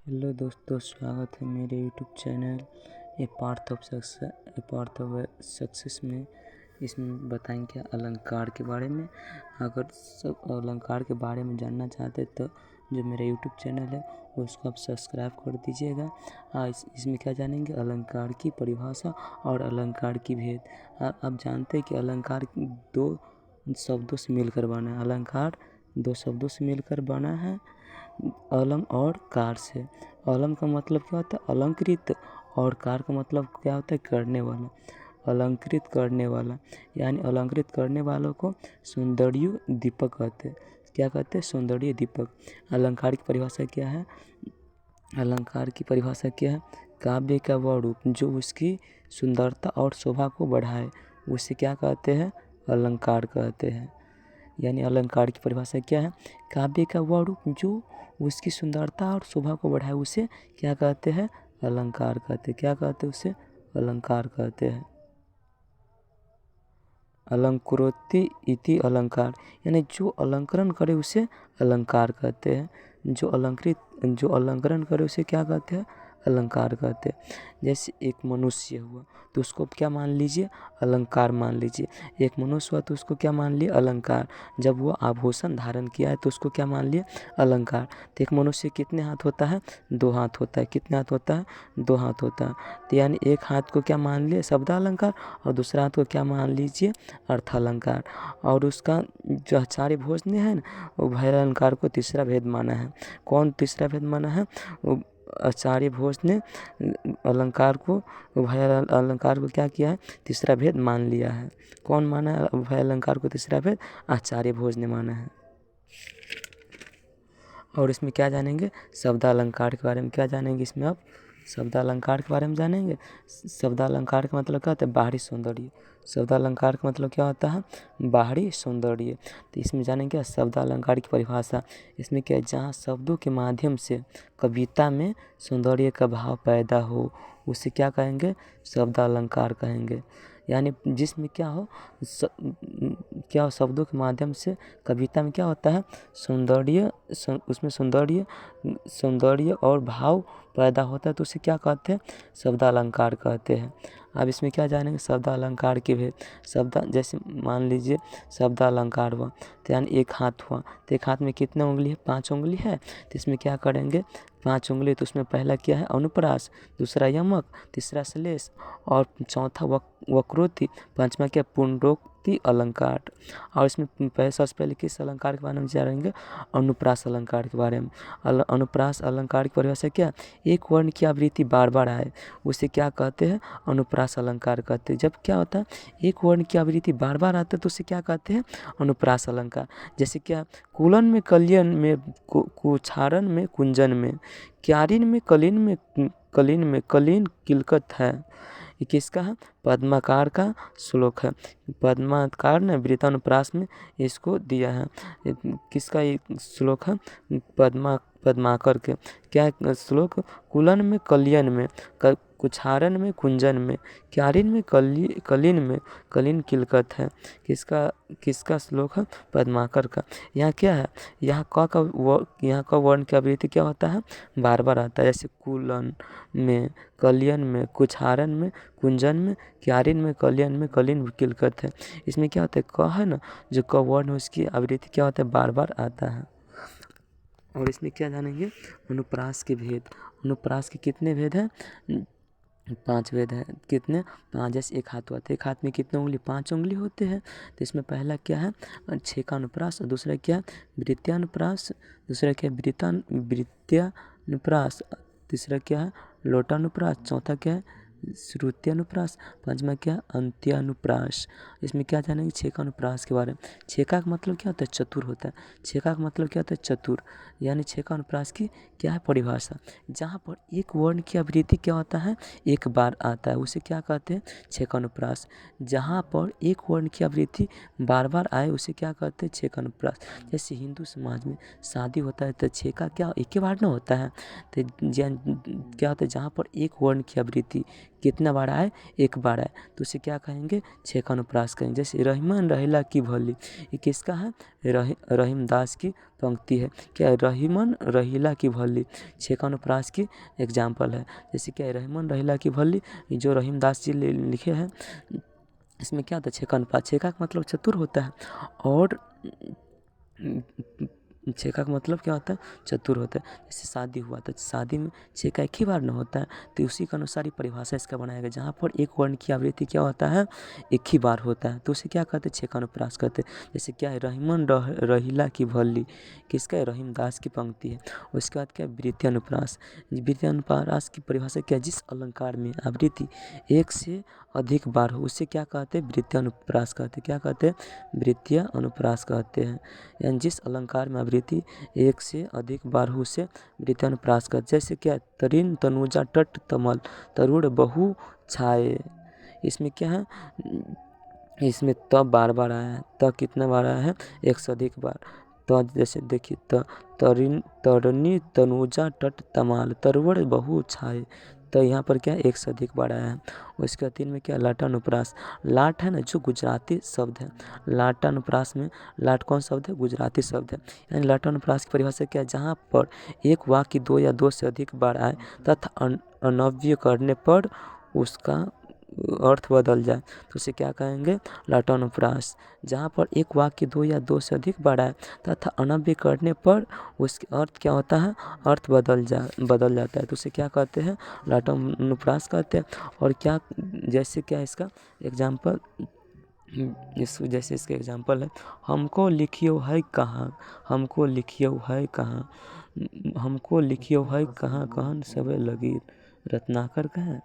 Hello दोस्तों, स्वागत है मेरे YouTube channel A part of success में। इसमें बताएंगे अलंकार के बारे में। अगर सब अलंकार के बारे में जानना चाहते तो जो मेरा यूट्यूब चैनल है उसको आप सब्सक्राइब कर दीजिएगा। इसमें क्या जानेंगे, अलंकार की परिभाषा और अलंकार की भेद। आप जानते हैं कि अलंकार दो शब्दों से मिलकर बना है। अलंकार दो शब्दों से मिलकर बना है, अलम और कार से। अलम का मतलब क्या होता है, अलंकृत, और कार का मतलब क्या होता है, करने वाला। अलंकृत करने वाला यानी अलंकृत करने वालों को सौंदर्य दीपक कहते हैं। क्या कहते हैं, सौंदर्य दीपक। अलंकार की परिभाषा क्या है, अलंकार की परिभाषा क्या है, काव्य का वह रूप जो उसकी सुंदरता और शोभा को बढ़ाए, उसे क्या कहते हैं, अलंकार कहते हैं। यानी अलंकार की परिभाषा क्या है, काव्य का वह रूप जो उसकी सुंदरता और शोभा को बढ़ाए, उसे क्या कहते हैं, अलंकार कहते हैं। क्या कहते हैं, उसे अलंकार कहते हैं। अलंकरोति इति अलंकार, यानी जो अलंकरण करे उसे अलंकार कहते हैं। जो अलंकरण करे उसे क्या कहते हैं, अलंकार कहते हैं। जैसे एक मनुष्य हुआ तो उसको क्या मान लीजिए, अलंकार मान लीजिए। एक मनुष्य हुआ तो उसको क्या मान लिए, अलंकार। जब वो आभूषण धारण किया है तो उसको क्या मान लिए, अलंकार। तो एक मनुष्य कितने हाथ होता है, 2 हाथ होता है। कितने हाथ होता है, 2 हाथ होता है। तो यानी एक हाथ को क्या मान लिए, शब्द अलंकार, और दूसरा हाथ को क्या मान लीजिए, अर्थालंकार। और उसका जो आचार्य भोज ने है ना, वो भय अलंकार को तीसरा भेद माना है। कौन तीसरा भेद माना है, वो आचार्य भोज ने अलंकार को, भय अलंकार को क्या किया है, तीसरा भेद मान लिया है। कौन माना है भय अलंकार को तीसरा भेद, आचार्य भोज ने माना है। और इसमें क्या जानेंगे, शब्द अलंकार के बारे में क्या जानेंगे इसमें आप, शब्द अलंकार के बारे में जानेंगे। शब्द अलंकार का मतलब क्या होता है, बाहरी सौंदर्य। शब्द अलंकार का मतलब क्या होता है, बाहरी सौंदर्य। तो इसमें जानेंगे शब्द अलंकार की परिभाषा। इसमें क्या है, जहाँ शब्दों के माध्यम से कविता में सौंदर्य का भाव पैदा हो, उसे क्या कहेंगे, शब्द अलंकार कहेंगे। यानी जिसमें क्या हो, क्या हो, शब्दों के माध्यम से कविता में क्या होता है, सौंदर्य, उसमें सौंदर्य और भाव पैदा होता है, तो उसे क्या कहते हैं, शब्द अलंकार कहते हैं। अब इसमें क्या जानेंगे, शब्द अलंकार के भेद। शब्द जैसे मान लीजिए शब्द अलंकार हुआ तो यानी एक हाथ हुआ, तो एक हाथ में कितने उंगली है, 5 उंगली है। तो इसमें क्या करेंगे, 5 उंगली, तो उसमें पहला क्या है, अनुप्रास, दूसरा यमक, तीसरा श्लेष, और चौथा वक्रोक्ति, पांचवा क्या, पुंडरोक्ति अलंकार। और इसमें सबसे पहले किस अलंकार के बारे में जानेंगे, अनुप्रास अलंकार के बारे में। अनुप्रास अलंकार की परिभाषा क्या, एक वर्ण की आवृत्ति बार बार आए, उसे क्या कहते हैं, अनुप्रास अलंकार कहते हैं। जब क्या होता है, एक वर्ण की आवृत्ति बार बार आता है तो उसे क्या कहते हैं, अनुप्रास अलंकार। जैसे क्या, कुलन में कलियन में, कुछारन में कुंजन में, क्यारिन में कलीन में कलीन किलकत है। ये किसका है, पद्माकार का श्लोक है। पद्माकार ने वृत्तानुप्रास में इसको दिया है। किसका ये श्लोक है, पद्माकर के। क्या श्लोक, कुलन में कलियन में, कुछारन में कुंजन में, क्यारिन में कलीन में कलीन किलकत है। किसका श्लोक है, पद्माकर का। यहाँ क्या है, यहाँ का वर्ण की आवृत्ति क्या होता है, बार बार आता है। जैसे कुलन में, कलियन में, कुछारन में, कुंजन में, क्यारिन में कलीन किलकत है। इसमें क्या होता है, क है ना, जो क वर्ण है उसकी आवृत्ति क्या होता है, बार बार आता है। और इसमें क्या जानेंगे, अनुप्रास के भेद। अनुप्रास के कितने भेद हैं, 5 भेद है। कितने, 5। जैसे एक हाथ हुआ तो एक हाथ में कितने उंगली, 5 उंगली होते हैं। तो इसमें पहला क्या है, छेकानुप्रास, और दूसरा क्या है, वृत्त्यानुप्रास, दूसरा क्या है, वृत्त्यानुप्रास, तीसरा क्या है, लोटानुप्रास, चौथा क्या है, श्रुत्यानुप्रास, पांचवा क्या है, अंत्यानुप्रास। इसमें क्या जानेंगे, छेकानुप्रास के बारे में। छेका का मतलब क्या होता है, चतुर होता है। छेका का मतलब क्या होता है, चतुर। यानी छेकानुप्रास की क्या है परिभाषा, जहाँ पर एक वर्ण की आवृत्ति क्या होता है, एक बार आता है, उसे क्या कहते हैं, छेकानुप्रास। जहाँ पर एक वर्ण की आवृत्ति बार बार आए उसे क्या कहते हैं, छेकानुप्रास। जैसे हिंदू समाज में शादी होता है तो छेका क्या एक ही बार ना होता है। तो क्या होता है, जहाँ पर एक वर्ण की आवृत्ति कितना बार आए, एक बार आए, तो उसे क्या कहेंगे, छः का अनुप्रास करेंगे। जैसे रहीमन रहीला की भली, ये किसका है, रहीम दास की पंक्ति है। क्या, रहीमन रहीला की भली, छः का अनुप्रास की एग्जाम्पल है। जैसे क्या, रहीमन रहीला की भली, जो रहीम दास जी लिखे हैं, इसमें क्या होता है, छः का अनुप्रास, छः का मतलब चतुर होता है, और छः का मतलब क्या होता है, चतुर होता है। जैसे शादी हुआ तो शादी में छः का एक ही बार न होता है, तो उसी के अनुसार ही परिभाषा इसका बनाया गया। जहाँ पर एक वर्ण की आवृत्ति क्या होता है, एक ही बार होता है, तो उसे क्या कहते हैं, छः का अनुप्रास कहते हैं। जैसे क्या है, रहीमन रहीला की भली, किसका है, रहीम दास की पंक्ति है। उसके बाद क्या है, वृत्ति अनुप्रास। वृत्ति अनुप्रास की परिभाषा क्या है, जिस अलंकार में आवृत्ति एक से अधिक बार हो उसे क्या कहते हैं, वृत्तीय अनुप्रास कहते हैं। क्या कहते हैं, वृत्तीय अनुप्रास कहते हैं। यानी जिस अलंकार में आवृत्ति एक से अधिक बार हो उसे वृत्तीय अनुप्रास कहते हैं। जैसे क्या, तरिन तनुजा टट तमल तरुण बहु छाए, इसमें क्या है, इसमें त बार बार आया है, त कितना बार आया है, एक से अधिक बार। तो जैसे देखिए, तरनी तनुजा टट तमाल तरुण बहु छाए, तो यहाँ पर क्या, एक से अधिक बार आया है। उसके बाद 3 में क्या, लाटानुप्रास। लाट है ना, जो गुजराती शब्द है, लाटानुप्रास में लाट कौन शब्द है, गुजराती शब्द है। यानी लाटानुप्रास की परिभाषा क्या है, जहाँ पर एक वाक्य 2 या 2 से अधिक बार आए तथा अनव्य करने पर उसका अर्थ बदल जाए, तो उसे क्या कहेंगे, लाटानुप्रास। जहाँ पर एक वाक्य 2 या 2 से अधिक बार आए तथा अनव्य करने पर उसके अर्थ क्या होता है, अर्थ बदल जाता है, तो उसे क्या कहते हैं, लाटानुप्रास कहते हैं। और क्या, जैसे क्या इसका एग्जाम्पल, जैसे इसके एग्जाम्पल है, हमको लिखियो है कहाँ, हमको लिखियो है कहाँ, हमको लिखियो है कहाँ, कहन सबे लगी रत्नाकर का है।